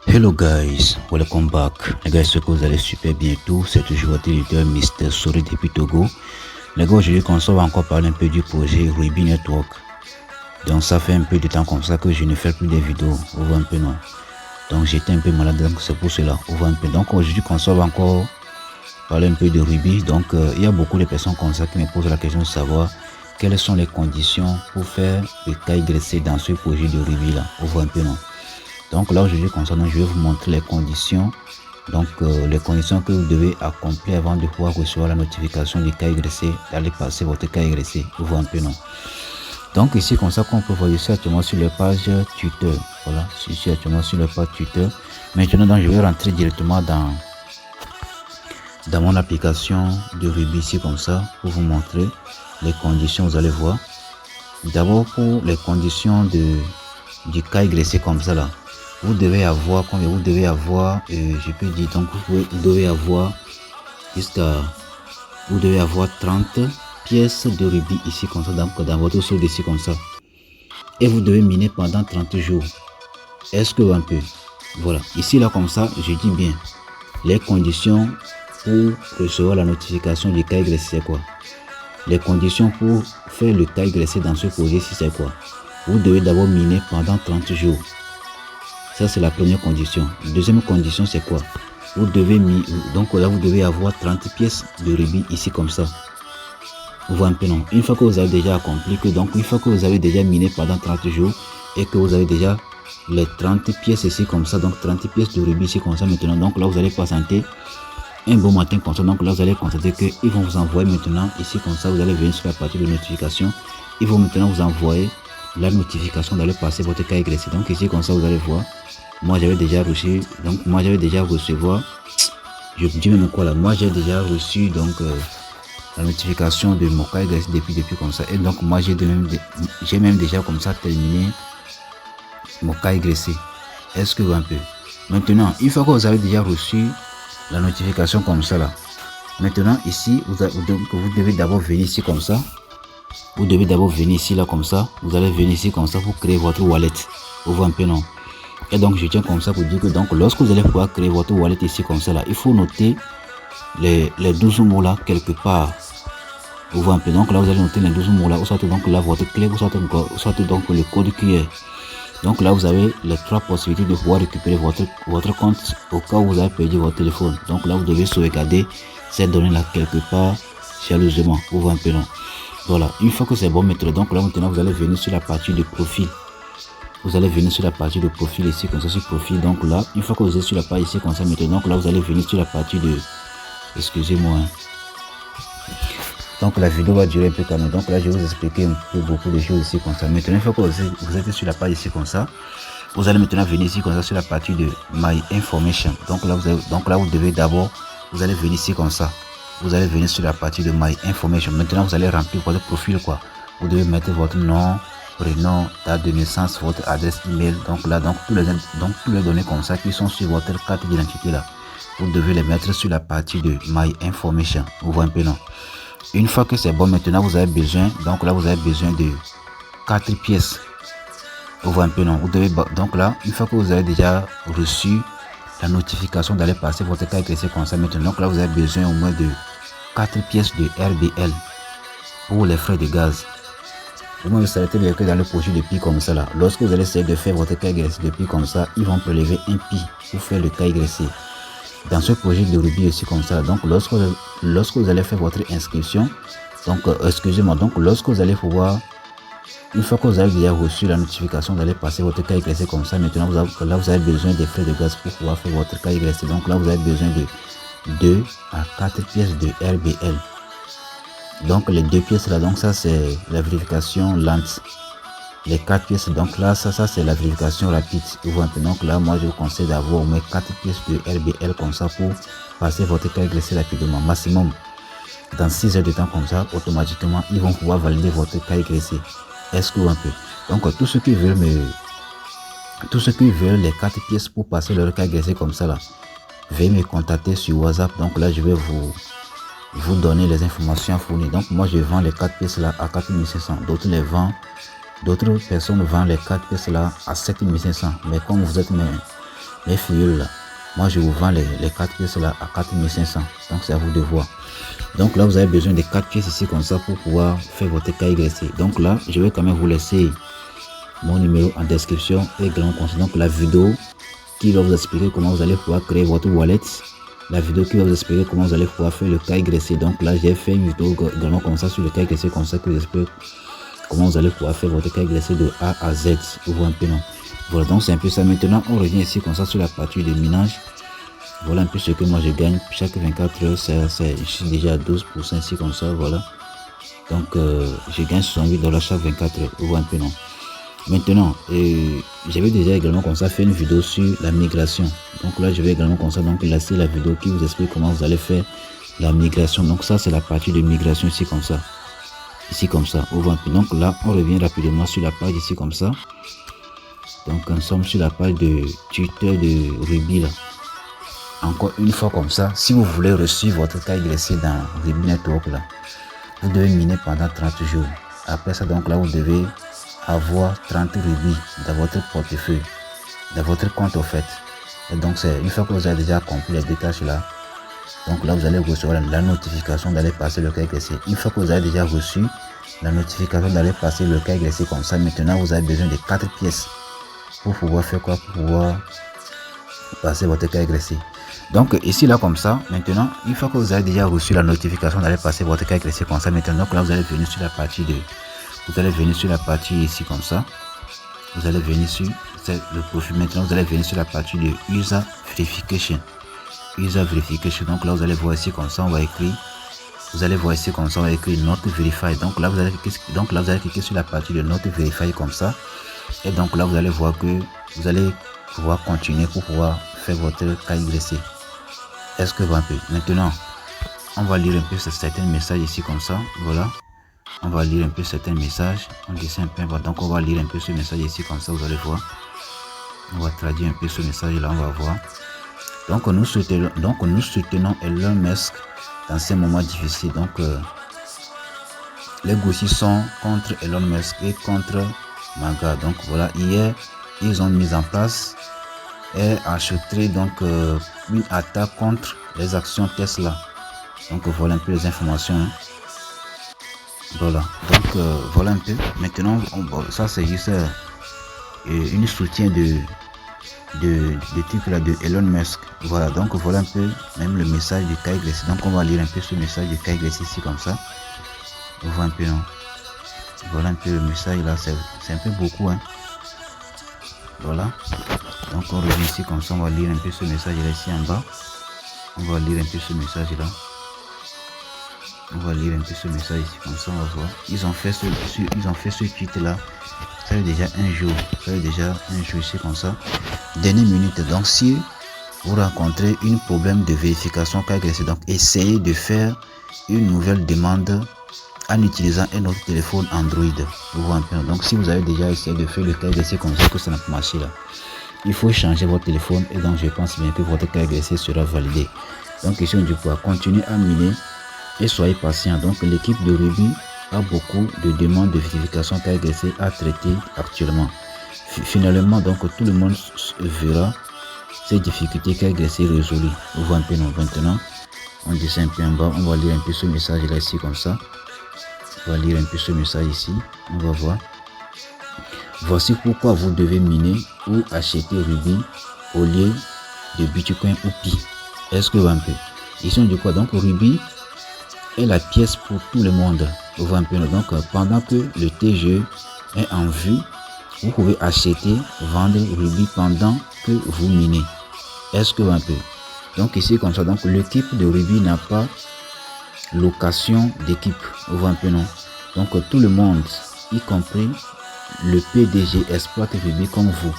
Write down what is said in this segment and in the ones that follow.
Hello guys, welcome back. Les gars, j'espère que vous allez super bientôt. C'est toujours votre leader Mr. Souris depuis Togo. Les gars, aujourd'hui, on va encore parler un peu du projet Ruby Network. Donc ça fait un peu de temps comme ça que je ne fais plus des vidéos. On voit un peu non. Donc j'étais un peu malade, donc c'est pour cela. On voit un peu. Donc aujourd'hui, on va encore parler un peu de Ruby. Donc il y a beaucoup de personnes comme ça qui me posent la question de savoir quelles sont les conditions pour faire le KYC dans ce projet de Ruby là. On voit un peu non. Donc là aujourd'hui concernant, je vais vous montrer les conditions. Donc les conditions que vous devez accomplir avant de pouvoir recevoir la notification du KYC, d'aller passer votre KYC. Vous voyez un peu non. Donc ici comme ça qu'on peut voir, je suis actuellement sur la page tuteur. Voilà, je suis actuellement sur la page tuteur. Maintenant donc, je vais rentrer directement dans mon application de Ruby ici comme ça pour vous montrer les conditions. Vous allez voir. D'abord pour les conditions du KYC comme ça là. Vous devez avoir combien? Vous devez avoir, je peux dire, donc vous devez avoir jusqu'à, vous devez avoir 30 pièces de Ruby ici comme ça, donc dans votre solde ici comme ça. Et vous devez miner pendant 30 jours. Est-ce que un peu? Voilà, ici là comme ça, je dis bien, les conditions pour recevoir la notification du KYC c'est quoi? Les conditions pour faire le KYC dans ce projet ici c'est quoi? Vous devez d'abord miner pendant 30 jours. Ça, c'est la première condition. Deuxième condition, c'est quoi? Vous devez donc là, vous devez avoir 30 pièces de Ruby ici comme ça. Vous voyez un peu non? Une fois que vous avez déjà accompli, une fois que vous avez déjà miné pendant 30 jours et que vous avez déjà les 30 pièces ici comme ça, donc 30 pièces de Ruby ici comme ça maintenant. Donc là, vous allez patienter un bon matin comme ça. Donc là, vous allez constater qu'ils vont vous envoyer maintenant ici comme ça. Vous allez venir sur la partie de notification. Ils vont maintenant vous envoyer la notification d'aller passer votre KYC. Donc ici comme ça, vous allez voir. Moi j'avais déjà reçu, donc moi j'avais déjà recevoir, je dis même quoi là, moi j'ai déjà reçu donc la notification de mon KYC depuis comme ça. Et donc moi j'ai même déjà comme ça terminé mon KYC. Est-ce que vous un peu? Maintenant, une fois que vous avez déjà reçu la notification comme ça là, maintenant ici vous devez d'abord venir ici comme ça. Vous devez d'abord venir ici là comme ça. Vous allez venir ici comme ça pour créer votre wallet. Vous voyez un peu non? Et donc je tiens comme ça pour dire que donc lorsque vous allez pouvoir créer votre wallet ici comme ça là, il faut noter les 12 mots là quelque part. Vous voyez un peu, donc là vous allez noter les 12 mots là, ou soit donc là votre clé, ou soit donc le code QR. Donc là vous avez les 3 possibilités de pouvoir récupérer votre compte au cas où vous avez perdu votre téléphone. Donc là vous devez sauvegarder ces données là quelque part chaleureusement. Vous voyez un peu non? Voilà, une fois que c'est bon maintenant, donc là maintenant vous allez venir sur la partie de profil. Vous allez venir sur la partie de profil ici comme ça sur profil. Donc là, une fois que vous êtes sur la page ici comme ça maintenant, donc là vous allez venir sur la partie de, excusez-moi, donc la vidéo va durer un peu quand même. Donc là je vais vous expliquer un peu beaucoup de choses ici comme ça. Maintenant une fois que vous êtes sur la page ici comme ça, vous allez maintenant venir ici comme ça sur la partie de My Information. Donc là vous devez d'abord, vous allez venir ici comme ça. Vous allez venir sur la partie de My Information. Maintenant vous allez remplir votre profil quoi. Vous devez mettre votre nom, prénom, date de naissance, votre adresse email. Donc là, tous les données comme ça qui sont sur votre carte d'identité là, vous devez les mettre sur la partie de My Information. Vous voyez un peu non? Une fois que c'est bon, maintenant vous avez besoin, donc là vous avez besoin de 4 pièces. Vous voyez un peu non? Vous devez, donc là, une fois que vous avez déjà reçu la notification d'aller passer votre KYC comme ça maintenant, donc là vous avez besoin au moins de 4 pièces de RBL pour les frais de gaz. Moi, vous savez bien que dans le projet de PI comme ça là, lorsque vous allez essayer de faire votre KYC de PI comme ça, ils vont prélever un PI pour faire le KYC. Dans ce projet de Ruby aussi comme ça, donc lorsque vous allez faire votre inscription, donc excusez-moi, donc lorsque vous allez pouvoir, une fois que vous avez déjà reçu la notification d'aller passer votre KYC comme ça, maintenant vous avez besoin des frais de gaz pour pouvoir faire votre KYC. Donc là vous avez besoin de 2 à 4 pièces de RBL. Donc les 2 pièces là, donc ça c'est la vérification lente. Les 4 pièces, donc là ça c'est la vérification rapide. Donc là moi je vous conseille d'avoir au moins 4 pièces de RBL comme ça pour passer votre KYC rapidement. Maximum dans 6 heures de temps comme ça, automatiquement ils vont pouvoir valider votre KYC. Est-ce que un peu? Donc tous ceux qui veulent les 4 pièces pour passer leur KYC comme ça là, veuillez me contacter sur WhatsApp. Donc là je vais vous donner les informations à fournir. Donc moi je vends les 4 pièces là à 4500, d'autres personnes vendent les 4 pièces là à 7500. Mais comme vous êtes les fioles là. Moi je vous vends les 4 pièces là à 4500. Donc c'est à vous de voir. Donc là vous avez besoin de 4 pièces ici comme ça pour pouvoir faire votre KYC. Donc là je vais quand même vous laisser mon numéro en description et également donc la vidéo qui va vous expliquer comment vous allez pouvoir créer votre wallet. La vidéo qui va vous expliquer comment vous allez pouvoir faire le KYC. Donc là j'ai fait une vidéo également comme ça sur le KYC comme ça que vous explique comment vous allez pouvoir faire votre KYC de A à Z. Vous voyez un peu non? Voilà, donc c'est un peu ça. Maintenant on revient ici comme ça sur la partie de minage. Voilà un peu ce que moi je gagne chaque 24 heures. Je suis déjà à 12% ici comme ça. Voilà, donc je gagne $68 chaque 24 heures. Vous voyez un peu non? Maintenant j'avais déjà également comme ça fait une vidéo sur la migration. Donc là je vais également comme ça donc laisser la vidéo qui vous explique comment vous allez faire la migration. Donc ça c'est la partie de migration ici comme ça. Ici comme ça, au ventre. Donc là on revient rapidement sur la page ici comme ça. Donc nous sommes sur la page de tuteur de Ruby là. Encore une fois comme ça, si vous voulez recevoir votre KYC dans Ruby Network là, vous devez miner pendant 30 jours. Après ça donc là vous devez avoir 30 Ruby dans votre portefeuille, dans votre compte au fait. Et donc c'est une fois que vous avez déjà accompli les deux tâches là, donc là vous allez recevoir la notification d'aller passer le KYC. Une fois que vous avez déjà reçu la notification d'aller passer le KYC comme ça, maintenant vous avez besoin de 4 pièces pour pouvoir faire quoi? Pour pouvoir passer votre KYC. Donc ici là comme ça, maintenant une fois que vous avez déjà reçu la notification d'aller passer votre KYC comme ça, maintenant donc là vous allez venir sur la partie de, vous allez venir sur la partie ici comme ça, vous allez venir sur le profil. Maintenant vous allez venir sur la partie de user verification. Donc là vous allez voir ici comme ça, on va écrire, vous allez voir ici comme ça, on va écrire not verify. Donc là vous allez cliquer sur la partie de not verify comme ça, et donc là vous allez voir que vous allez pouvoir continuer pour pouvoir faire votre KYC. Est-ce que un peu maintenant on va lire un peu certains messages ici comme ça. Voilà, on va lire un peu certains messages, on descend un peu, donc on va lire un peu ce message ici comme ça, vous allez voir, on va traduire un peu ce message là, on va voir. Donc nous soutenons Elon Musk dans ces moments difficiles. Donc les gauchistes sont contre Elon Musk et contre MAGA. Donc voilà, hier ils ont mis en place et acheté donc une attaque contre les actions Tesla. Donc voilà un peu les informations, hein. Voilà, donc voilà un peu. Maintenant ça c'est juste une soutien de type là de Elon Musk. Voilà, donc voilà un peu même le message du KYC. Donc on va lire un peu ce message du KYC ici comme ça. On voit un peu, non? Voilà un peu le message là, c'est un peu beaucoup, hein. Voilà, donc on revient ici comme ça, on va lire un peu ce message là ici en bas. On va lire un peu ce message là. On va lire un peu ce message ici comme ça, on va voir. Ils ont fait ce tweet là. Ça fait déjà un jour. Ici comme ça. Dernière minute. Donc si vous rencontrez un problème de vérification KYC, donc essayez de faire une nouvelle demande en utilisant un autre téléphone Android. Vous voyez un peu. Donc si vous avez déjà essayé de faire le KYC comme ça, que ça n'a pas marché là, il faut changer votre téléphone, et donc je pense bien que votre KYC sera validé. Donc ici on dit quoi? Continuez à miner et soyez patient. Donc l'équipe de Ruby a beaucoup de demandes de vérification KYC à traiter actuellement. Finalement, donc tout le monde verra ces difficultés KYC résolues. On voit un peu non. Maintenant, on descend un peu en bas, on va lire un peu ce message là ici comme ça. On va lire un peu ce message ici, on va voir. Voici pourquoi vous devez miner ou acheter Ruby au lieu de Bitcoin ou Pi. Est-ce que vous voyez un peu? Ici on dit quoi? Donc Ruby est la pièce pour tout le monde. Vous voyez un peu. Donc pendant que le TGE est en vue, vous pouvez acheter, vendre Ruby pendant que vous minez. Est-ce que vous voyez un peu? Donc ici comme ça, donc l'équipe de Ruby n'a pas location d'équipe. Vous voyez un peu, non? Donc tout le monde, y compris le PDG, exploite Ruby comme vous.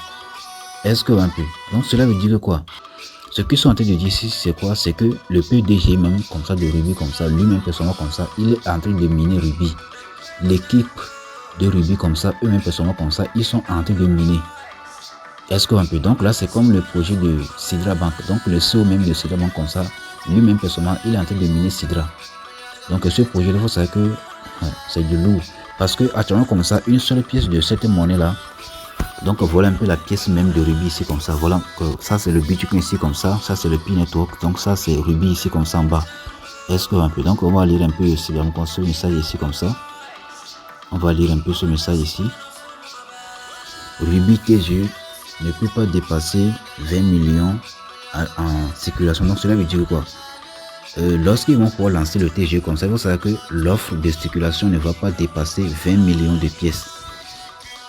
Est-ce que vous voyez un peu? Donc cela veut dire quoi? Ce qu'ils sont en train de dire ici, c'est quoi? C'est que le PDG même comme ça de Ruby comme ça, lui-même personnellement comme ça, il est en train de miner Ruby. L'équipe de Ruby comme ça, eux-mêmes personnellement comme ça, ils sont en train de miner. Est-ce que un peu? Donc là, c'est comme le projet de Sidra Bank. Donc le CEO même de Sidra Bank comme ça, lui-même personnellement, il est en train de miner Sidra. Donc ce projet, il faut savoir que c'est du lourd. Parce que actuellement comme ça, une seule pièce de cette monnaie là Donc voilà un peu la pièce même de Ruby ici comme ça. Voilà, ça c'est le Bitcoin ici comme ça c'est le Pi Network, donc ça c'est Ruby ici comme ça en bas. Est-ce que un peu, donc on va lire un peu ici, donc ce message ici comme ça. On va lire un peu ce message ici. Ruby TGE ne peut pas dépasser 20 millions en circulation. Donc cela veut dire quoi? Lorsqu'ils vont pouvoir lancer le TGE comme ça, il faut savoir que l'offre de circulation ne va pas dépasser 20 millions de pièces.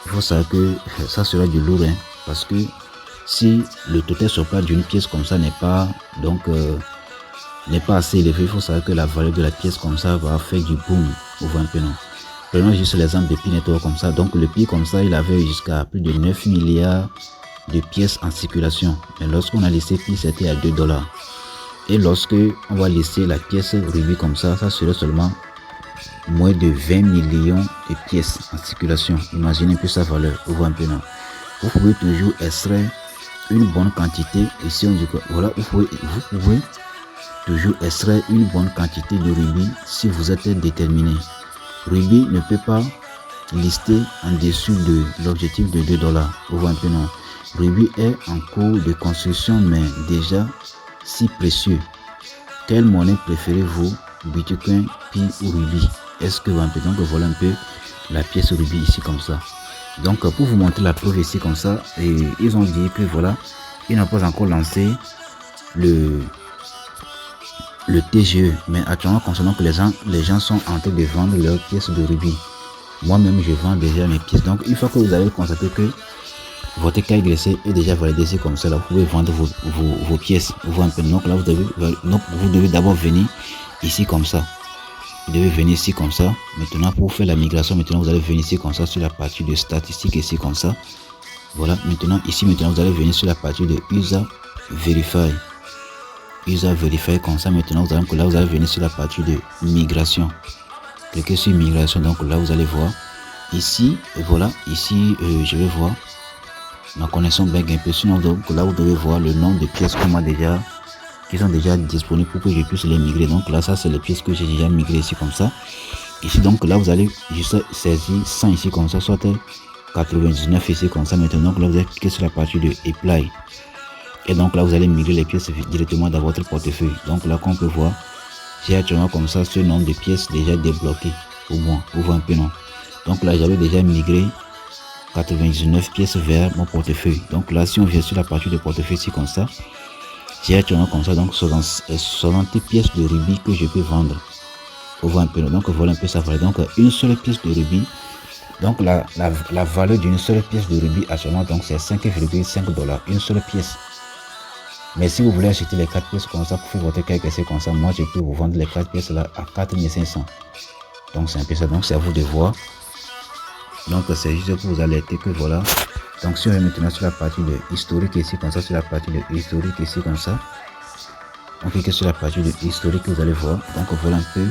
Il faut savoir que ça sera du lourd, hein, parce que si le total supply d'une pièce comme ça n'est pas assez élevé, il faut savoir que la valeur de la pièce comme ça va faire du boom. Vous voyez un peu, non? Prenons juste l'exemple de Pi Network comme ça. Donc le Pi comme ça, il avait jusqu'à plus de 9 milliards de pièces en circulation. Mais lorsqu'on a laissé Pi, c'était à $2. Et lorsque on va laisser la pièce Ruby comme ça, ça serait seulement moins de 20 millions de pièces en circulation. Imaginez un peu sa valeur. Vous voyez un peu, non? Vous pouvez toujours extraire une bonne quantité. Ici on dit que voilà, vous pouvez toujours extraire une bonne quantité de Ruby si vous êtes déterminé. Ruby ne peut pas lister en dessous de l'objectif de $2. Vous voyez un peu, non? Ruby est en cours de construction mais déjà si précieux. Quelle monnaie préférez-vous, Bitcoin, Pi ou Ruby? Est-ce que vous avez donc voilà un peu la pièce Ruby ici comme ça. Donc pour vous montrer la preuve ici comme ça, et ils ont dit que voilà, ils n'ont pas encore lancé le TGE, mais actuellement concernant que les gens sont en train de vendre leurs pièces de Ruby. Moi-même je vends déjà mes pièces. Donc une fois que vous avez constaté que votre KYC est déjà validé ici comme ça, là, vous pouvez vendre vos pièces. Vous voyez un peu. Donc là vous devez d'abord venir ici comme ça. Vous devez venir ici comme ça. Maintenant pour faire la migration, maintenant vous allez venir ici comme ça sur la partie de statistiques ici comme ça. Voilà, maintenant ici maintenant vous allez venir sur la partie de User Verify. User Verify comme ça. Maintenant vous allez venir sur la partie de migration. Cliquez sur migration, donc là vous allez voir ici, et voilà, ici je vais voir ma connexion bug un peu, sinon donc là vous devez voir le nombre de pièces qui sont déjà disponibles pour que je puisse les migrer. Donc là ça c'est les pièces que j'ai déjà migrées ici comme ça. Ici donc là vous allez juste saisir 100 ici comme ça, soit 99 ici comme ça. Maintenant donc là vous allez cliquer sur la partie de Apply. Et donc là vous allez migrer les pièces directement dans votre portefeuille. Donc là comme on peut voir, j'ai actuellement comme ça ce nombre de pièces déjà débloquées au moins. Vous voyez un peu, non? Donc là j'avais déjà migré 99 pièces vers mon portefeuille. Donc là si on vient sur la partie de portefeuille ici comme ça, j'ai actuellement comme ça donc 60 pièces de Ruby que je peux vendre. Vous voyez un peu, donc voilà un peu ça. Donc une seule pièce de Ruby, donc la valeur d'une seule pièce de Ruby actuellement donc c'est $5,5, une seule pièce. Mais si vous voulez acheter les 4 pièces comme ça pour faire votre KYC comme ça, moi je peux vous vendre les 4 pièces là à 4500. Donc c'est un peu ça, donc c'est à vous de voir. Donc c'est juste pour vous alerter que voilà. Donc si on est maintenant sur la partie de historique ici comme ça, sur la partie de historique ici comme ça, on clique sur la partie de historique, vous allez voir. Donc voilà un peu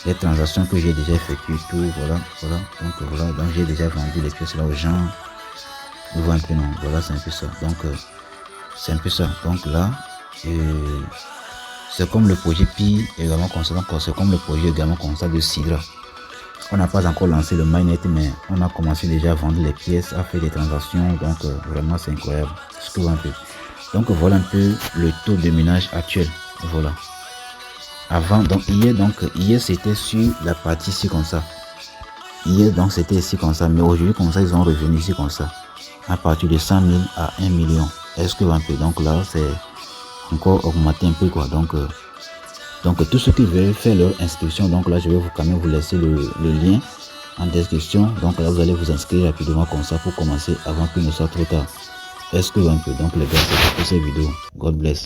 les transactions que j'ai déjà effectuées, tout voilà. Donc j'ai déjà vendu les pièces là aux gens. Vous voyez un peu, non? Voilà, c'est un peu ça. Donc c'est un peu ça. Donc là c'est comme le projet Pi également comme ça. Donc c'est comme le projet également comme ça de Sidra. On n'a pas encore lancé le mainnet, mais on a commencé déjà à vendre les pièces, à faire des transactions. Donc vraiment c'est incroyable ce que vous avez. Donc voilà un peu le taux de minage actuel. Voilà. Avant, donc hier c'était sur la partie ici comme ça. Hier donc c'était ici comme ça, mais aujourd'hui comme ça ils ont revenu ici comme ça. À partir de 100 000 à 1 million. Est-ce que un peu, donc là c'est encore augmenté un peu quoi. Donc tous ceux qui veulent faire leur inscription, donc là je vais quand même vous laisser le lien en description. Donc là vous allez vous inscrire rapidement comme ça pour commencer avant qu'il ne soit trop tard. Est-ce que un peu, donc les gars, c'est pour cette vidéo. God bless.